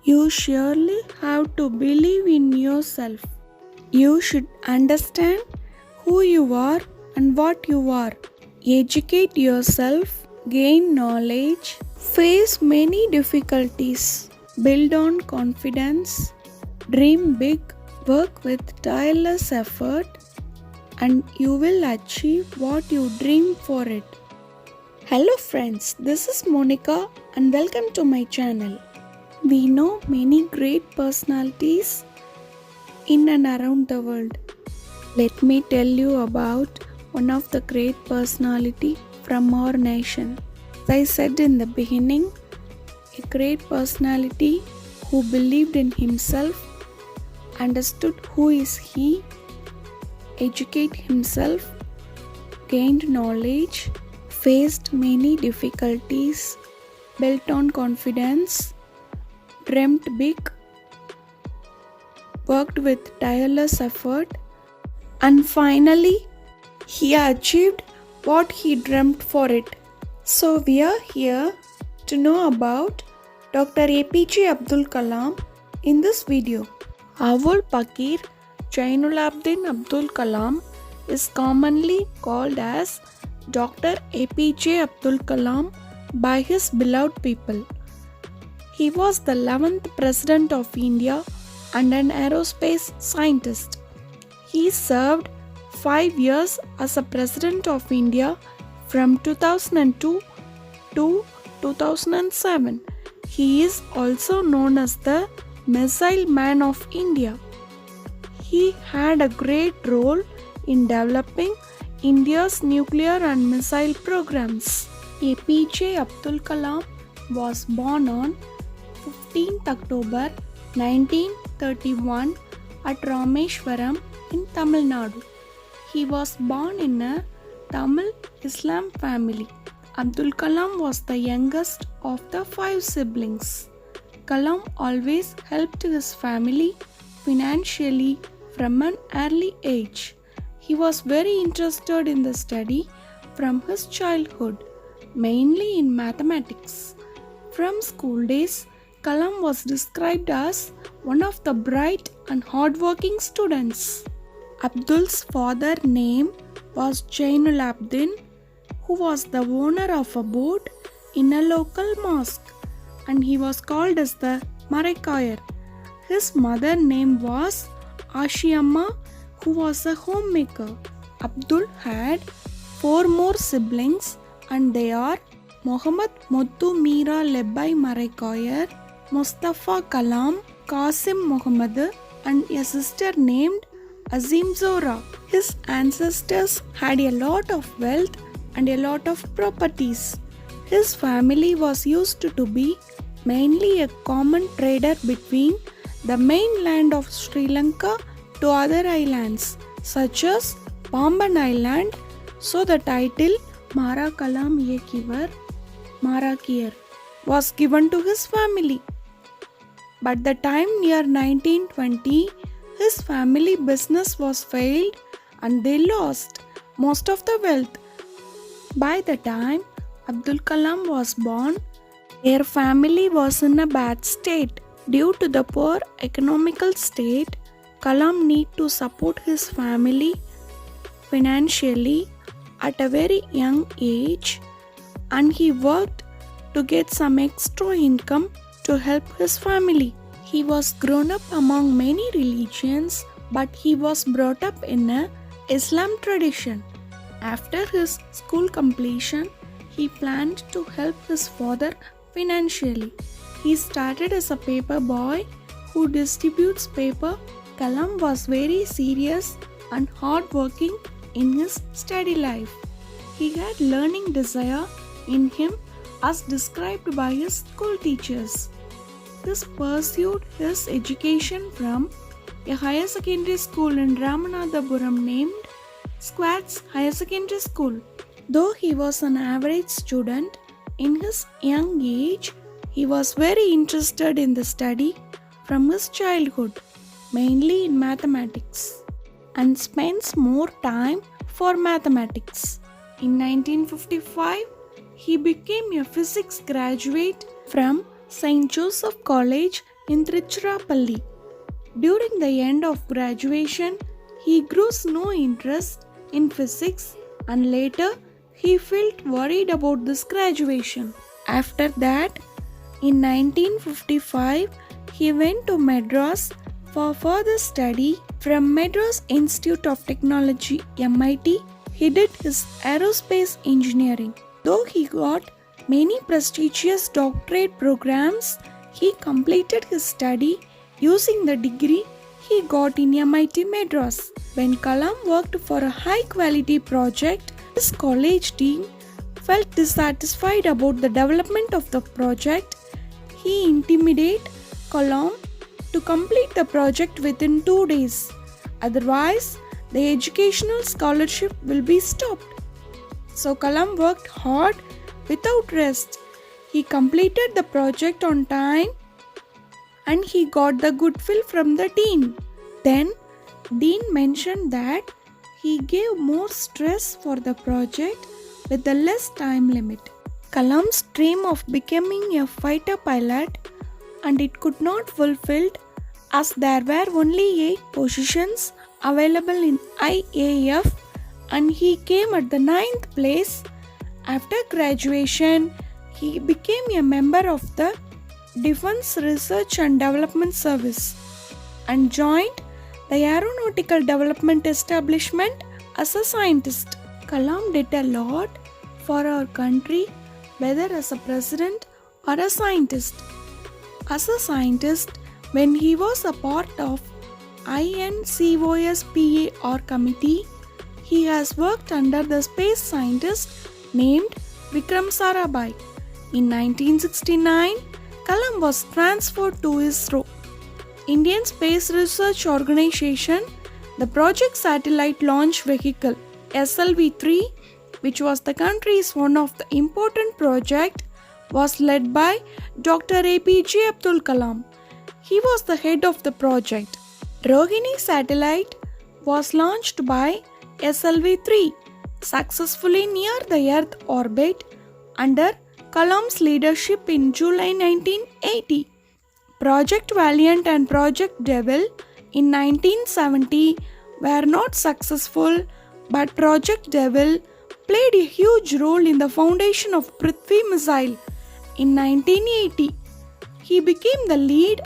You surely have to believe in yourself. You should understand who you are and what you are. Educate yourself, gain knowledge, face many difficulties, build on confidence, dream big, work with tireless effort, and you will achieve what you dream for it. Hello friends, this is Monica and welcome to my channel. We know many great personalities in and around the world. Let me tell you about one of the great personality from our nation. As I said in the beginning, a great personality who believed in himself, understood who is he, educated himself, gained knowledge, faced many difficulties, built on confidence, dreamt big, worked with tireless effort, and finally he achieved what he dreamt for it. So we are here to know about Dr. A.P.J. Abdul Kalam in this video. Our Pakir Jainulabdin Abdul Kalam is commonly called as Dr. A.P.J. Abdul Kalam by his beloved people. He was the 11th President of India and an aerospace scientist. He served 5 years as a President of India from 2002 to 2007. He is also known as the Missile Man of India. He had a great role in developing India's nuclear and missile programs. A.P.J. Abdul Kalam was born on 15th October 1931 at Rameshwaram in Tamil Nadu. He was born in a Tamil Islam family. Abdul Kalam was the youngest of the 5 siblings. Kalam always helped his family financially from an early age. He was very interested in the study from his childhood, mainly in mathematics. From school days, Kalam was described as one of the bright and hardworking students. Abdul's father's name was Jainulabdin, who was the owner of a boat in a local mosque, and he was called as the Maraikayar. His mother's name was Ashiamma, who was a homemaker. Abdul had 4 more siblings, and they are Muhammad Muttu Meera Lebbai Maraikayar, Mustafa Kalam, Qasim Muhammad, and a sister named Azim Zora. His ancestors had a lot of wealth and a lot of properties. His family was used to be mainly a common trader between the mainland of Sri Lanka to other islands such as Pamban Island, so the title Mara Kalam Yekivar Marakiyar was given to his family. But the time near 1920, his family business was failed and they lost most of the wealth. By the time Abdul Kalam was born, their family was in a bad state. Due to the poor economical state, Kalam needed to support his family financially at a very young age, and he worked to get some extra income to help his family. He was grown up among many religions, but he was brought up in a Islam tradition. After his school completion, he planned to help his father financially. He started as a paper boy who distributes paper. Kalam was very serious and hardworking in his study life. He had learning desire in him as described by his school teachers. He pursued his education from a higher secondary school in Ramanathapuram named Squats Higher Secondary School. Though he was an average student, in his young age, he was very interested in the study from his childhood, mainly in mathematics, and spends more time for mathematics. In 1955, he became a physics graduate from St. Joseph College in Tiruchirappalli. During the end of graduation, he grew no interest in physics and later he felt worried about this graduation. After that, in 1955, he went to Madras for further study. From Madras Institute of Technology (MIT), he did his aerospace engineering. Though he got many prestigious doctorate programs, he completed his study using the degree he got in MIT Madras. When Kalam worked for a high-quality project, his college dean felt dissatisfied about the development of the project. He intimidated Kalam to complete the project within 2 days. Otherwise, the educational scholarship will be stopped. So Kalam worked hard without rest. He completed the project on time and he got the goodwill from the dean. Then, dean mentioned that he gave more stress for the project with the less time limit. Kalam's dream of becoming a fighter pilot and it could not fulfilled as there were only 8 positions available in IAF and he came at the 9th place. After graduation, he became a member of the Defense Research and Development Service and joined the Aeronautical Development Establishment as a scientist. Kalam did a lot for our country, whether as a president or a scientist. As a scientist, when he was a part of INCOSPAR committee, he has worked under the space scientist named Vikram Sarabhai. In 1969, Kalam was transferred to ISRO, Indian Space Research Organization. The project satellite launch vehicle SLV-3, which was the country's one of the important project, was led by Dr. A.P.J. Abdul Kalam. He was the head of the project. Rohini satellite was launched by SLV-3 successfully near the Earth orbit under Kalam's leadership in July 1980. Project Valiant and Project Devil in 1970 were not successful, but Project Devil played a huge role in the foundation of Prithvi missile. In 1980, he became the lead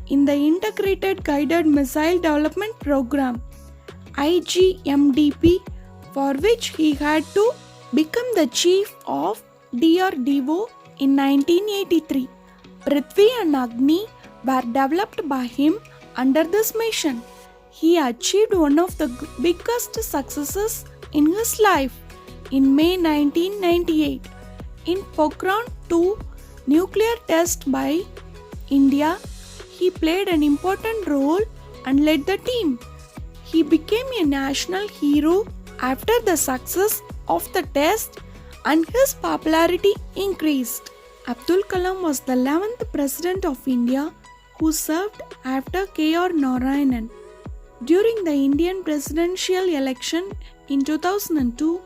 in the Integrated Guided Missile Development Program IGMDP, for which he had to become the chief of DRDO in 1983. Prithvi and Agni were developed by him under this mission. He achieved one of the biggest successes in his life in May 1998. In Pokhran 2 nuclear test by India, he played an important role and led the team. He became a national hero after the success of the test and his popularity increased. Abdul Kalam was the 11th President of India who served after K.R. Narayanan. During the Indian presidential election in 2002,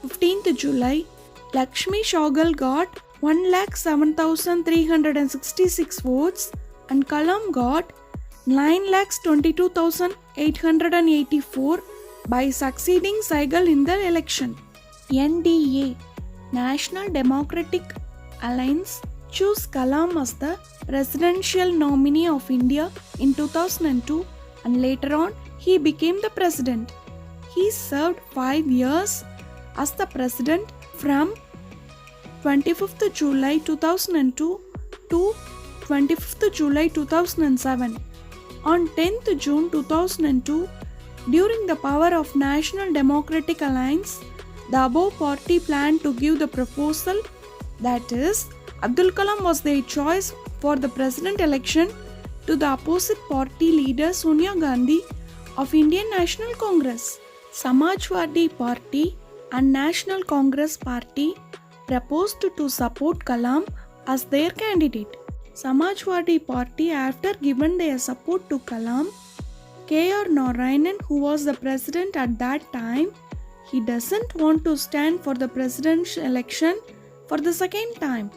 15th July, Lakshmi Shogal got 1,07,366 votes and Kalam got 9,22,884 by succeeding Saigal in the election. NDA, National Democratic Alliance, chose Kalam as the presidential nominee of India in 2002 and later on he became the president. He served 5 years as the president from 25th July 2002 to 25th July 2007. On 10th June 2002, during the power of National Democratic Alliance, the above party planned to give the proposal, that is, Abdul Kalam was their choice for the president election, to the opposite party leader Sonia Gandhi of Indian National Congress. Samajwadi Party and National Congress Party proposed to support Kalam as their candidate. Samajwadi Party, after giving their support to Kalam, K.R. Narayanan, who was the president at that time, he doesn't want to stand for the presidential election for the second time.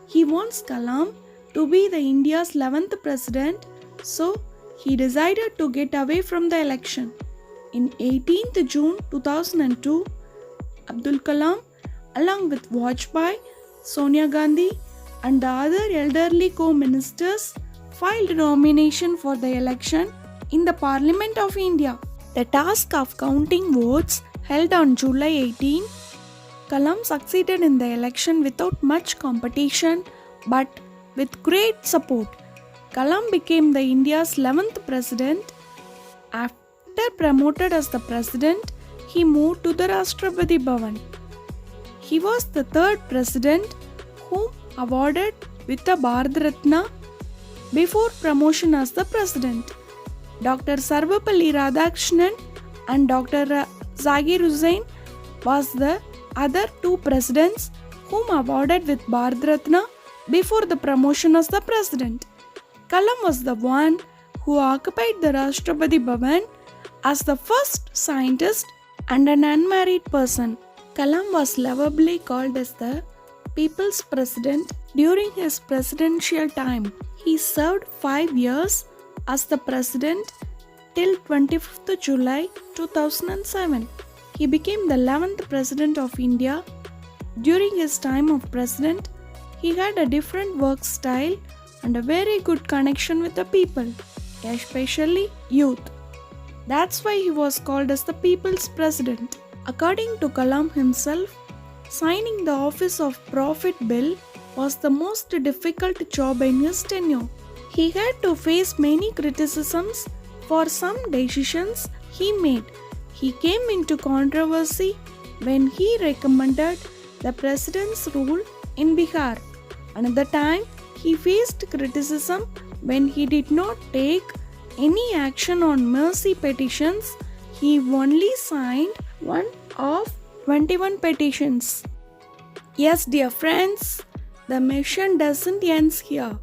He wants Kalam to be the India's 11th president, so he decided to get away from the election. In 18th June 2002, Abdul Kalam, along with Vajpayee, Sonia Gandhi and the other elderly co-ministers, filed nomination for the election in the Parliament of India. The task of counting votes held on July 18. Kalam succeeded in the election without much competition but with great support. Kalam became the India's 11th president. After promoted as the president, he moved to the Rashtrapati Bhavan. He was the third president whom awarded with the Bharat Ratna before promotion as the president. Dr. Sarvapalli Radhakrishnan and Dr. Zakir Hussain was the other two presidents whom awarded with Bharat Ratna before the promotion as the president. Kalam was the one who occupied the Rashtrapati Bhavan as the first scientist and an unmarried person. Kalam was lovably called as the People's President during his presidential time. He served 5 years as the president till 25th July 2007. He became the 11th president of India. During his time of president, he had a different work style and a very good connection with the people, especially youth. That's why he was called as the People's President. According to Kalam himself, signing the office of Profit Bill was the most difficult job in his tenure. He had to face many criticisms for some decisions he made. He came into controversy when he recommended the president's rule in Bihar. Another time, he faced criticism when he did not take any action on mercy petitions. He only signed one of 21 petitions. Yes, dear friends, the mission doesn't end here.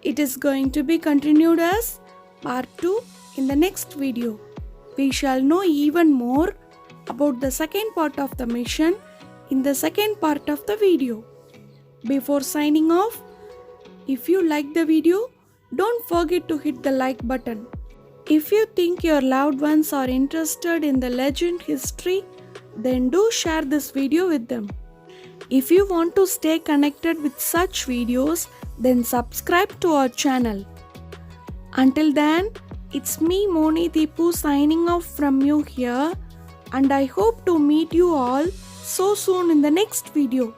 It is going to be continued as part 2 in the next video. We shall know even more about the second part of the mission in the second part of the video. Before signing off, if you like the video, don't forget to hit the like button. If you think your loved ones are interested in the legend history, then do share this video with them. If you want to stay connected with such videos, then subscribe to our channel. Until then, it's me Moni Deepu signing off from you here, and I hope to meet you all so soon in the next video.